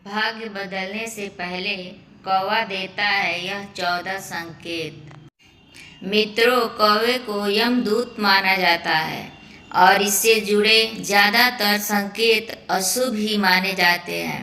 भाग्य बदलने से पहले कौवा देता है यह 14 संकेत। मित्रों, कौवे को यमदूत माना जाता है और इससे जुड़े ज़्यादातर संकेत अशुभ ही माने जाते हैं।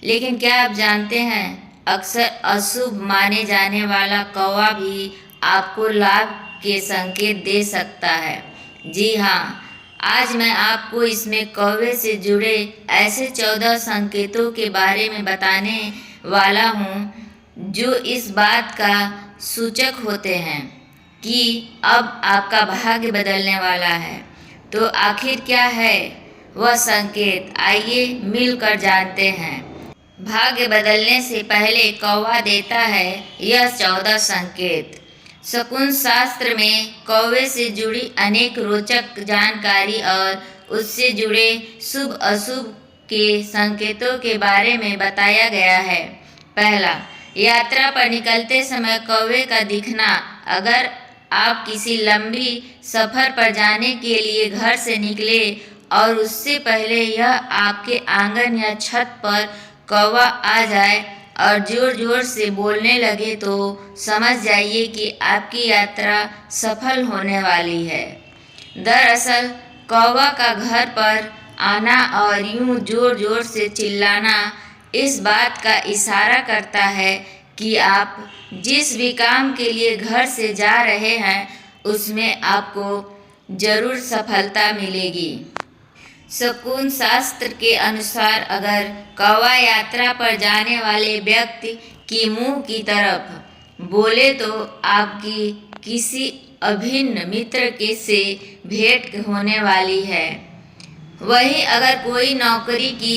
लेकिन क्या आप जानते हैं, अक्सर अशुभ माने जाने वाला कौवा भी आपको लाभ के संकेत दे सकता है। जी हाँ, आज मैं आपको इसमें कौवे से जुड़े ऐसे 14 संकेतों के बारे में बताने वाला हूँ जो इस बात का सूचक होते हैं कि अब आपका भाग्य बदलने वाला है। तो आखिर क्या है वह संकेत, आइए मिलकर जानते हैं। भाग्य बदलने से पहले कौवा देता है यह 14 संकेत। शकुन शास्त्र में कौवे से जुड़ी अनेक रोचक जानकारी और उससे जुड़े शुभ अशुभ के संकेतों के बारे में बताया गया है। पहला, यात्रा पर निकलते समय कौवे का दिखना। अगर आप किसी लंबी सफर पर जाने के लिए घर से निकले और उससे पहले यह आपके आंगन या छत पर कौवा आ जाए और जोर जोर से बोलने लगे तो समझ जाइए कि आपकी यात्रा सफल होने वाली है। दरअसल कौवा का घर पर आना और यूं जोर जोर से चिल्लाना इस बात का इशारा करता है कि आप जिस भी काम के लिए घर से जा रहे हैं उसमें आपको जरूर सफलता मिलेगी। शकुन शास्त्र के अनुसार अगर कौवा यात्रा पर जाने वाले व्यक्ति की मुंह की तरफ बोले तो आपकी किसी अभिन्न मित्र के से भेंट होने वाली है। वहीं अगर कोई नौकरी की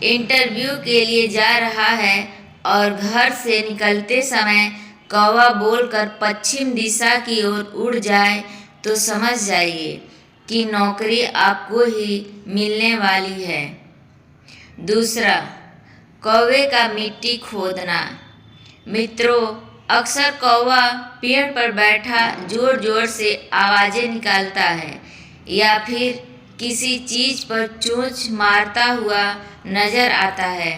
इंटरव्यू के लिए जा रहा है और घर से निकलते समय कौवा बोलकर पश्चिम दिशा की ओर उड़ जाए तो समझ जाइए कि नौकरी आपको ही मिलने वाली है। दूसरा, कौवे का मिट्टी खोदना। मित्रों, अक्सर कौवा पेड़ पर बैठा जोर जोर से आवाजें निकालता है या फिर किसी चीज पर चोंच मारता हुआ नजर आता है।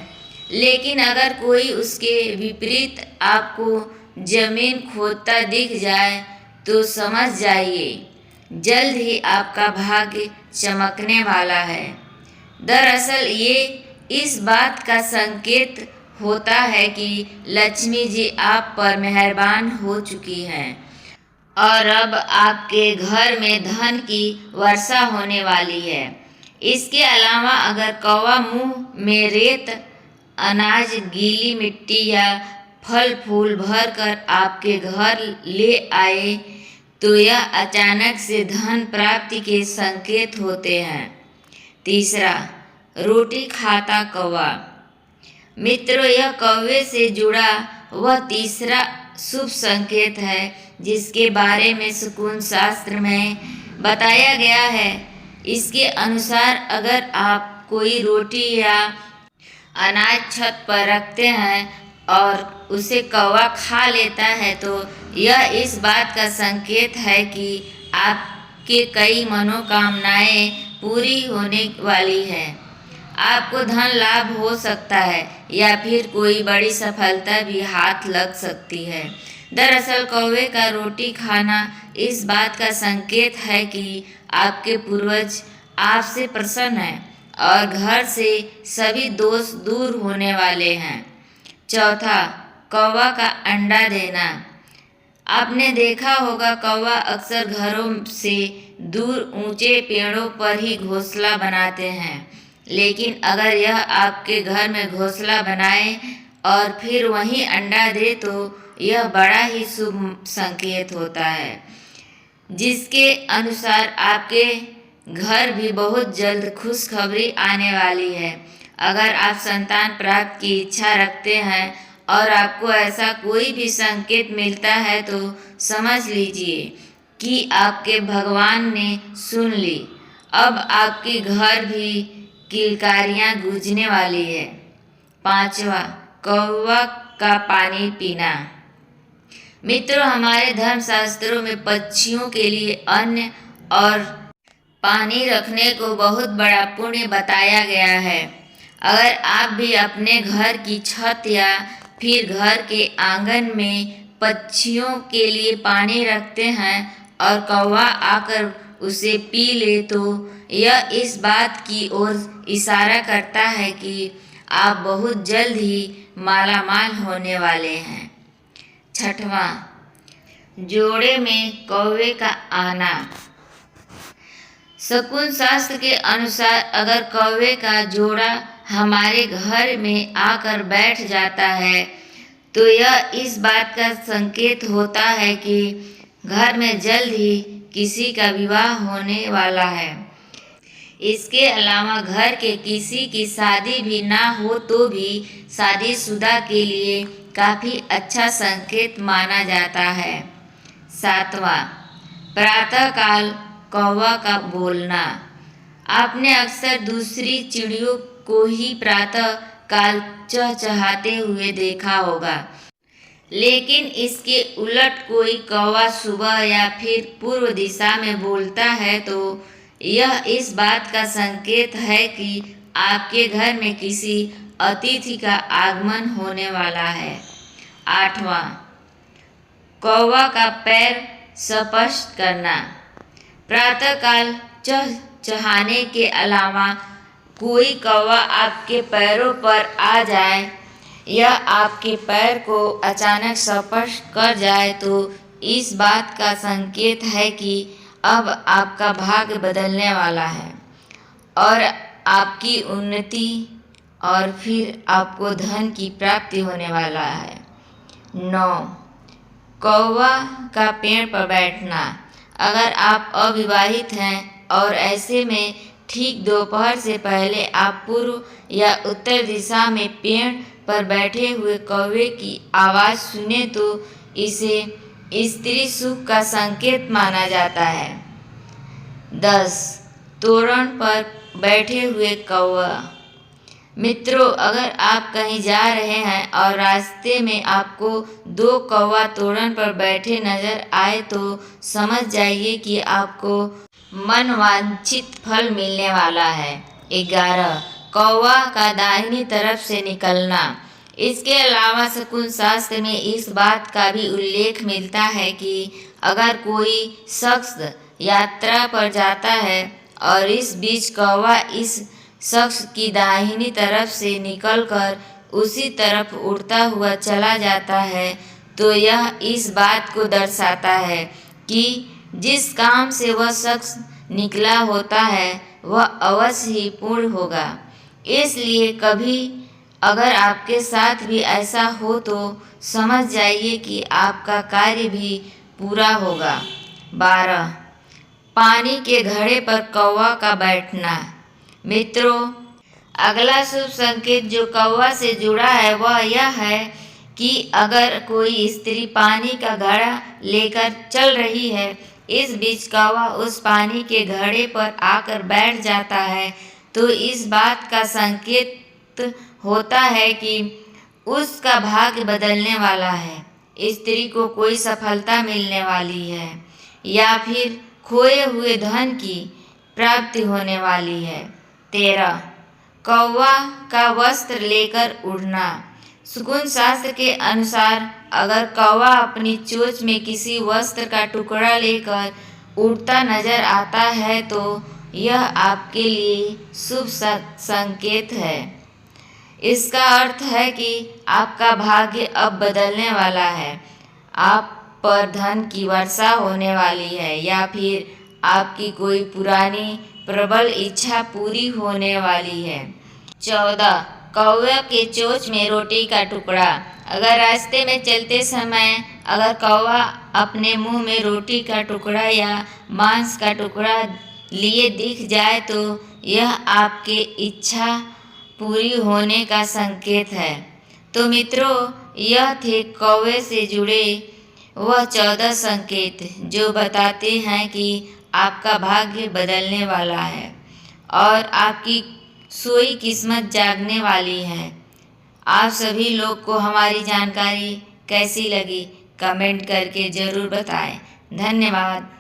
लेकिन अगर कोई उसके विपरीत आपको जमीन खोदता दिख जाए तो समझ जाइए जल्द ही आपका भाग्य चमकने वाला है। दरअसल ये इस बात का संकेत होता है कि लक्ष्मी जी आप पर मेहरबान हो चुकी हैं और अब आपके घर में धन की वर्षा होने वाली है। इसके अलावा अगर कौवा मुंह में रेत, अनाज, गीली मिट्टी या फल फूल भर कर आपके घर ले आए तो यह अचानक से धन प्राप्ति के संकेत होते हैं। तीसरा, रोटी खाता कौवा। मित्रों, यह कौवे से जुड़ा वह तीसरा शुभ संकेत है जिसके बारे में शकुन शास्त्र में बताया गया है। इसके अनुसार अगर आप कोई रोटी या अनाज छत पर रखते हैं और उसे कौवा खा लेता है तो यह इस बात का संकेत है कि आपके कई मनोकामनाएं पूरी होने वाली है। आपको धन लाभ हो सकता है या फिर कोई बड़ी सफलता भी हाथ लग सकती है। दरअसल कौवे का रोटी खाना इस बात का संकेत है कि आपके पूर्वज आपसे प्रसन्न हैं और घर से सभी दोष दूर होने वाले हैं। चौथा, कौवा का अंडा देना। आपने देखा होगा कौवा अक्सर घरों से दूर ऊंचे पेड़ों पर ही घोंसला बनाते हैं। लेकिन अगर यह आपके घर में घोंसला बनाए और फिर वहीं अंडा दे तो यह बड़ा ही शुभ संकेत होता है, जिसके अनुसार आपके घर भी बहुत जल्द खुशखबरी आने वाली है। अगर आप संतान प्राप्त की इच्छा रखते हैं और आपको ऐसा कोई भी संकेत मिलता है तो समझ लीजिए कि आपके भगवान ने सुन ली। अब आपके घर भी किलकारियां गूंजने वाली है। पांचवा, कौवा का पानी पीना। मित्रों, हमारे धर्मशास्त्रों में पक्षियों के लिए अन्न और पानी रखने को बहुत बड़ा पुण्य बताया गया है। अगर आप भी अपने घर की छत या फिर घर के आंगन में पक्षियों के लिए पानी रखते हैं और कौवा आकर उसे पी ले, तो यह इस बात की ओर इशारा करता है कि आप बहुत जल्द ही मालामाल होने वाले हैं। छठवां, जोड़े में कौवे का आना। शकुन शास्त्र के अनुसार अगर कौवे का जोड़ा हमारे घर में आकर बैठ जाता है तो यह इस बात का संकेत होता है कि घर में जल्द ही किसी का विवाह होने वाला है। इसके अलावा घर के किसी की शादी भी ना हो तो भी शादीशुदा के लिए काफ़ी अच्छा संकेत माना जाता है। सातवां, प्रातःकाल कौवा का बोलना। आपने अक्सर दूसरी चिड़ियों को ही प्रातः काल चहचहाते हुए देखा होगा, लेकिन इसके उलट कोई कौवा सुबह या फिर पूर्व दिशा में बोलता है तो यह इस बात का संकेत है कि आपके घर में किसी अतिथि का आगमन होने वाला है। आठवां, कौवा का पैर स्पष्ट करना। प्रातःकाल चहचहाने के अलावा कोई कौवा आपके पैरों पर आ जाए या आपके पैर को अचानक स्पर्श कर जाए तो इस बात का संकेत है कि अब आपका भाग्य बदलने वाला है और आपकी उन्नति और फिर आपको धन की प्राप्ति होने वाला है। 9, कौवा का पेड़ पर बैठना। अगर आप अविवाहित हैं और ऐसे में ठीक दोपहर से पहले आप पूर्व या उत्तर दिशा में पेड़ पर बैठे हुए कौवे की आवाज़ सुने तो इसे स्त्री सुख का संकेत माना जाता है। 10, तोरण पर बैठे हुए कौवा। मित्रों, अगर आप कहीं जा रहे हैं और रास्ते में आपको 2 कौवा तोरण पर बैठे नजर आए तो समझ जाइए कि आपको मनवांछित फल मिलने वाला है। 11, कौवा का दाहिनी तरफ से निकलना। इसके अलावा शकुन शास्त्र में इस बात का भी उल्लेख मिलता है कि अगर कोई शख्स यात्रा पर जाता है और इस बीच कौवा इस शख्स की दाहिनी तरफ से निकलकर उसी तरफ उड़ता हुआ चला जाता है तो यह इस बात को दर्शाता है कि जिस काम से वह शख्स निकला होता है वह अवश्य ही पूर्ण होगा। इसलिए कभी अगर आपके साथ भी ऐसा हो तो समझ जाइए कि आपका कार्य भी पूरा होगा। 12, पानी के घड़े पर कौवा का बैठना। मित्रों, अगला शुभ संकेत जो कौवा से जुड़ा है वह यह है कि अगर कोई स्त्री पानी का घड़ा लेकर चल रही है, इस बीच कौवा उस पानी के घड़े पर आकर बैठ जाता है तो इस बात का संकेत होता है कि उसका भाग्य बदलने वाला है, स्त्री को कोई सफलता मिलने वाली है या फिर खोए हुए धन की प्राप्ति होने वाली है। 13, कौवा का वस्त्र लेकर उड़ना। शकुन शास्त्र के अनुसार अगर कौवा अपनी चोंच में किसी वस्त्र का टुकड़ा लेकर उड़ता नजर आता है तो यह आपके लिए शुभ संकेत है। इसका अर्थ है कि आपका भाग्य अब बदलने वाला है, आप पर धन की वर्षा होने वाली है या फिर आपकी कोई पुरानी प्रबल इच्छा पूरी होने वाली है। 14, कौवे के चोंच में रोटी का टुकड़ा। अगर रास्ते में चलते समय अगर कौवा अपने मुंह में रोटी का टुकड़ा या मांस का टुकड़ा लिए दिख जाए तो यह आपके इच्छा पूरी होने का संकेत है। तो मित्रों, यह थे कौवे से जुड़े वह 14 संकेत जो बताते हैं कि आपका भाग्य बदलने वाला है और आपकी सोई किस्मत जागने वाली है। आप सभी लोग को हमारी जानकारी कैसी लगी कमेंट करके ज़रूर बताएं। धन्यवाद।